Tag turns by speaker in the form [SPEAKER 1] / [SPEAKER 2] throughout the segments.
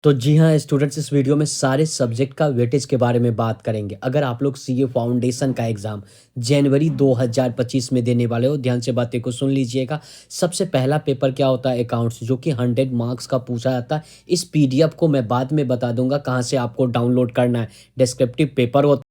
[SPEAKER 1] तो जी हाँ स्टूडेंट्स, इस वीडियो में सारे सब्जेक्ट का वेटेज के बारे में बात करेंगे। अगर आप लोग सीए फाउंडेशन का एग्ज़ाम जनवरी 2025 में देने वाले हो, ध्यान से बातें को सुन लीजिएगा। सबसे पहला पेपर क्या होता है? अकाउंट्स, जो कि 100 मार्क्स का पूछा जाता है। इस पीडीएफ को मैं बाद में बता दूंगा कहाँ से आपको डाउनलोड करना है। डिस्क्रिप्टिव पेपर होता है।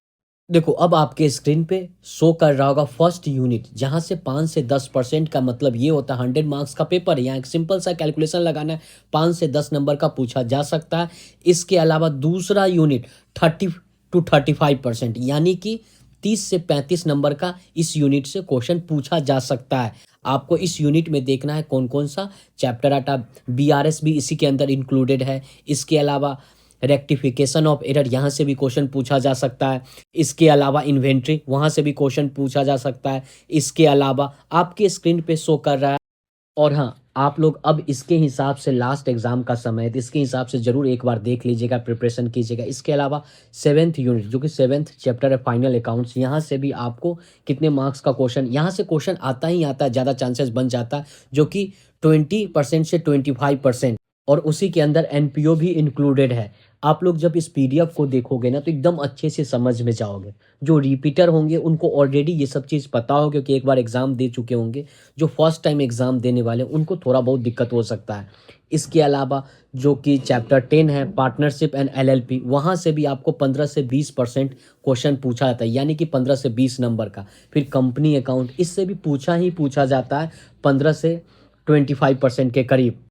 [SPEAKER 1] देखो, अब आपके स्क्रीन पे शो कर रहा होगा फर्स्ट यूनिट, जहां से 5 से 10% का मतलब ये होता है 100 मार्क्स का पेपर है। यहाँ एक सिंपल सा कैलकुलेशन लगाना है, 5 से 10 नंबर का पूछा जा सकता है। इसके अलावा दूसरा यूनिट 30 to 35%, यानी कि 30 से 35 नंबर का इस यूनिट से क्वेश्चन पूछा जा सकता है। आपको इस यूनिट में देखना है कौन कौन सा चैप्टर आता। बीआरएस भी इसी के अंदर इंक्लूडेड है। इसके अलावा रेक्टिफिकेशन ऑफ एरर, यहाँ से भी क्वेश्चन पूछा जा सकता है। इसके अलावा इन्वेंट्री, वहाँ से भी क्वेश्चन पूछा जा सकता है। इसके अलावा आपके स्क्रीन पे शो कर रहा है। और हाँ, आप लोग अब इसके हिसाब से लास्ट एग्जाम का समय है, तो इसके हिसाब से जरूर एक बार देख लीजिएगा, प्रिपरेशन कीजिएगा। इसके अलावा 7th यूनिट, जो कि 7th चैप्टर है फाइनल अकाउंट्स, यहाँ से भी आपको कितने मार्क्स का क्वेश्चन, यहाँ से क्वेश्चन आता ही आता है, ज़्यादा चांसेस बन जाता है, जो कि 20% से 25%। और उसी के अंदर एनपीओ भी इंक्लूडेड है। आप लोग जब इस पीडीएफ को देखोगे ना, तो एकदम अच्छे से समझ में जाओगे। जो रिपीटर होंगे उनको ऑलरेडी ये सब चीज़ पता हो, क्योंकि एक बार एग्जाम दे चुके होंगे। जो फर्स्ट टाइम एग्जाम देने वाले हैं, उनको थोड़ा बहुत दिक्कत हो सकता है। इसके अलावा जो कि चैप्टर 10 है पार्टनरशिप एंड एलएलपी, वहाँ से भी आपको 15 से 20% क्वेश्चन पूछा जाता है, यानी कि 15 से 20 नंबर का। फिर कंपनी अकाउंट, इससे भी पूछा ही पूछा जाता है 15 से 25% के करीब।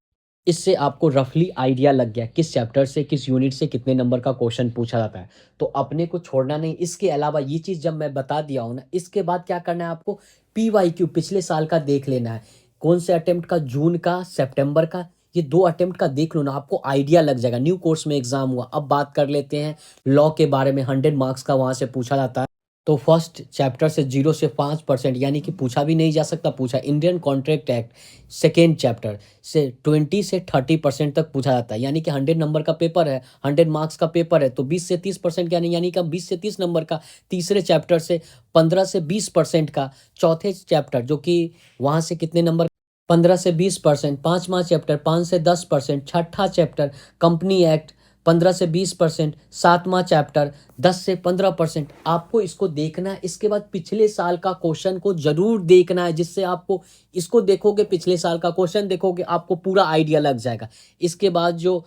[SPEAKER 1] इससे आपको रफली आइडिया लग गया किस चैप्टर से, किस यूनिट से कितने नंबर का क्वेश्चन पूछा जाता है। तो अपने को छोड़ना नहीं। इसके अलावा ये चीज़ जब मैं बता दिया हूँ ना, इसके बाद क्या करना है आपको? पीवाईक्यू पिछले साल का देख लेना है। कौन से अटेम्प्ट का, जून का, सितंबर का, ये 2 अटेम्प्ट का देख लो ना, आपको आइडिया लग जाएगा। न्यू कोर्स में एग्जाम हुआ। अब बात कर लेते हैं लॉ के बारे में। 100 मार्क्स का वहाँ से पूछा जाता है। तो फर्स्ट चैप्टर से 0 से 5%, यानी कि पूछा भी नहीं जा सकता, पूछा। Indian contract act second chapter से 20 से 30% तक पूछा जाता है, यानी कि 100 नंबर का पेपर है, 100 मार्क्स का पेपर है, तो 20 से 30% का नहीं, यानी कि 20 से 30 नंबर का। तीसरे चैप्टर से 15 से 20% का। चौथे चैप्टर जो कि वहाँ से कितने नंबर? 15 से 20%। पांचवा चैप्टर 5 से 10%। छठा चैप्टर कंपनी एक्ट 15 से 20%। सातवां चैप्टर 10 से 15%। आपको इसको देखना है। इसके बाद पिछले साल का क्वेश्चन को जरूर देखना है, जिससे आपको, इसको देखोगे, पिछले साल का क्वेश्चन देखोगे, आपको पूरा आइडिया लग जाएगा। इसके बाद जो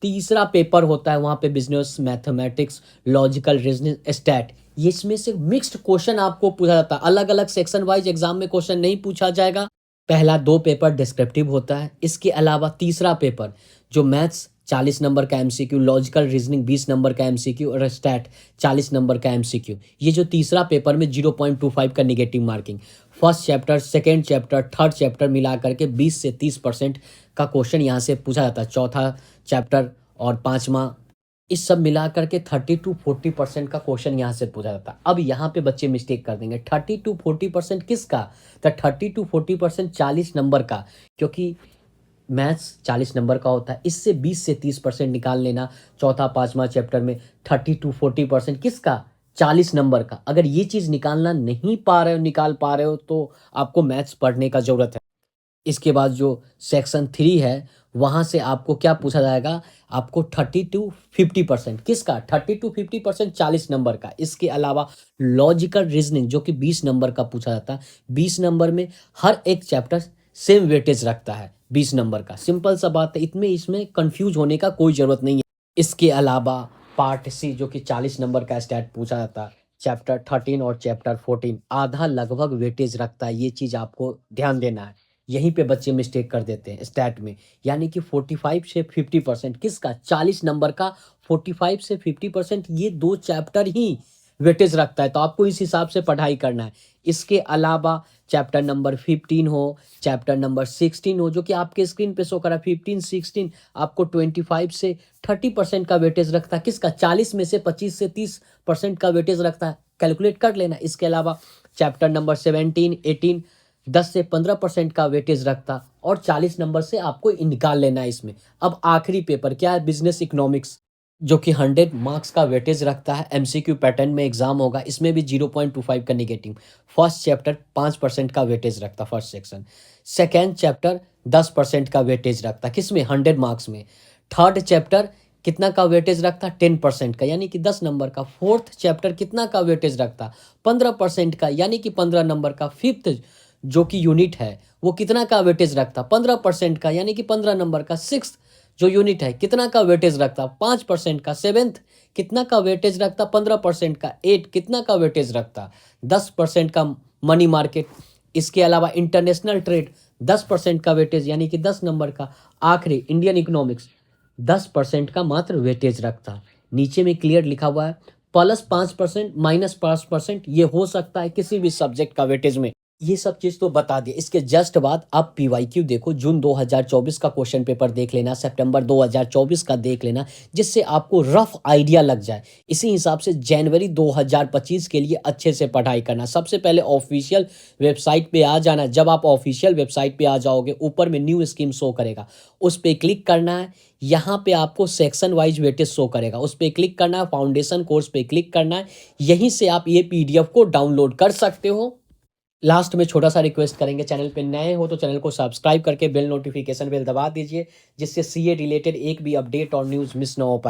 [SPEAKER 1] तीसरा पेपर होता है, वहाँ पे business mathematics, logical reasoning, stat, ये इसमें से मिक्स्ड क्वेश्चन आपको पूछा जाता है। अलग अलग सेक्शन वाइज एग्जाम में क्वेश्चन नहीं पूछा जाएगा। पहला 2 पेपर डिस्क्रिप्टिव होता है। इसके अलावा तीसरा पेपर जो मैथ्स 40 नंबर का एमसीक्यू, लॉजिकल रीजनिंग 20 नंबर का एमसीक्यू, और स्टैट 40 नंबर का एमसीक्यू। ये जो तीसरा पेपर में 0.25 का negative marking. First chapter, second chapter, third chapter मिला करके 20 से 30% का क्वेश्चन यहाँ से पूछा जाता है। चौथा चैप्टर और पांचवा, इस सब मिला करके 30 to 40% का क्वेश्चन यहाँ से पूछा जाता है। अब यहाँ पे बच्चे मिस्टेक कर देंगे। 30 to 40% किसका? तो 30 to 40% 40 नंबर का, क्योंकि मैथ्स 40 नंबर का होता है। इससे 20 से 30% निकाल लेना। चौथा पांचवा चैप्टर में 30 to 40% किसका? 40 नंबर का। अगर ये चीज़ निकालना नहीं पा रहे हो, निकाल पा रहे हो, तो आपको मैथ्स पढ़ने का जरूरत है। इसके बाद जो सेक्शन 3 है, वहाँ से आपको क्या पूछा जाएगा? आपको 30 to 50% किसका? 30 to 50% 40 नंबर का। इसके अलावा लॉजिकल रीजनिंग, जो कि 20 नंबर का पूछा जाता है। 20 नंबर में हर एक चैप्टर सेम वेटेज रखता है 20 नंबर का। सिंपल सा बात है, इसमें कंफ्यूज होने का कोई ज़रूरत नहीं है। इसके अलावा पार्ट सी, जो कि 40 नंबर का स्टैट पूछा जाता है। चैप्टर 13 और चैप्टर 14 आधा लगभग वेटेज रखता है। ये चीज़ आपको ध्यान देना है। यहीं पे बच्चे मिस्टेक कर देते हैं स्टैट में, यानी कि 45 से 50% किसका? 40 नंबर का। 45 से 50% ये 2 चैप्टर ही वेटेज रखता है, तो आपको इस हिसाब से पढ़ाई करना है। इसके अलावा चैप्टर नंबर 15 हो, चैप्टर नंबर 16 हो, जो कि आपके स्क्रीन पे शो करा 15 16, आपको 25 से 30% का वेटेज रखता है। किसका? 40 में से 25 से 30% का वेटेज रखता है। कैलकुलेट कर लेना। इसके अलावा चैप्टर नंबर 17 18 10 से 15% का वेटेज रखता, और 40 नंबर से आपको निकाल लेना है इसमें। अब आखिरी पेपर क्या है? बिजनेस इकोनॉमिक्स, जो कि 100 मार्क्स का वेटेज रखता है। एमसीक्यू पैटर्न में एग्जाम होगा। इसमें भी 0.25 का निगेटिव। फर्स्ट चैप्टर 5% का वेटेज रखता, फर्स्ट सेक्शन। सेकेंड चैप्टर 10% का वेटेज रखता, किसमें? 100 मार्क्स में। थर्ड चैप्टर कितना का वेटेज रखता, 10% का यानी कि 10 नंबर का। फोर्थ चैप्टर कितना का वेटेज रखता, 15% का यानी कि 15 नंबर का। फिफ्थ जो कि यूनिट है वो कितना का वेटेज रखता, 15% का यानी कि 15 नंबर का। सिक्स्थ जो यूनिट है कितना का वेटेज रखता, 5% का। सेवेंथ कितना का वेटेज रखता, 15% का। एट कितना का वेटेज रखता, 10% का मनी मार्केट। इसके अलावा इंटरनेशनल ट्रेड 10% का वेटेज यानी कि 10 नंबर का। आखिरी इंडियन इकोनॉमिक्स 10% का मात्र वेटेज रखता। नीचे में क्लियर लिखा हुआ है +5% -5% ये हो सकता है किसी भी सब्जेक्ट का वेटेज में। ये सब चीज़ तो बता दिए। इसके जस्ट बाद आप पीवाईक्यू देखो, जून 2024 का क्वेश्चन पेपर देख लेना, सितंबर 2024 का देख लेना, जिससे आपको रफ आइडिया लग जाए। इसी हिसाब से जनवरी 2025 के लिए अच्छे से पढ़ाई करना। सबसे पहले ऑफिशियल वेबसाइट पे आ जाना। जब आप ऑफिशियल वेबसाइट पे आ जाओगे, ऊपर में न्यू स्कीम शो करेगा, उस पर क्लिक करना है। यहाँ पे आपको सेक्शन वाइज वेटेज शो करेगा, उस पर क्लिक करना है। फाउंडेशन कोर्स पे क्लिक करना है। यहीं से आप ये पीडीएफ को डाउनलोड कर सकते हो। लास्ट में छोटा सा रिक्वेस्ट करेंगे, चैनल पे नए हो तो चैनल को सब्सक्राइब करके बेल नोटिफिकेशन बेल दबा दीजिए, जिससे सीए रिलेटेड एक भी अपडेट और न्यूज़ मिस ना हो पाए।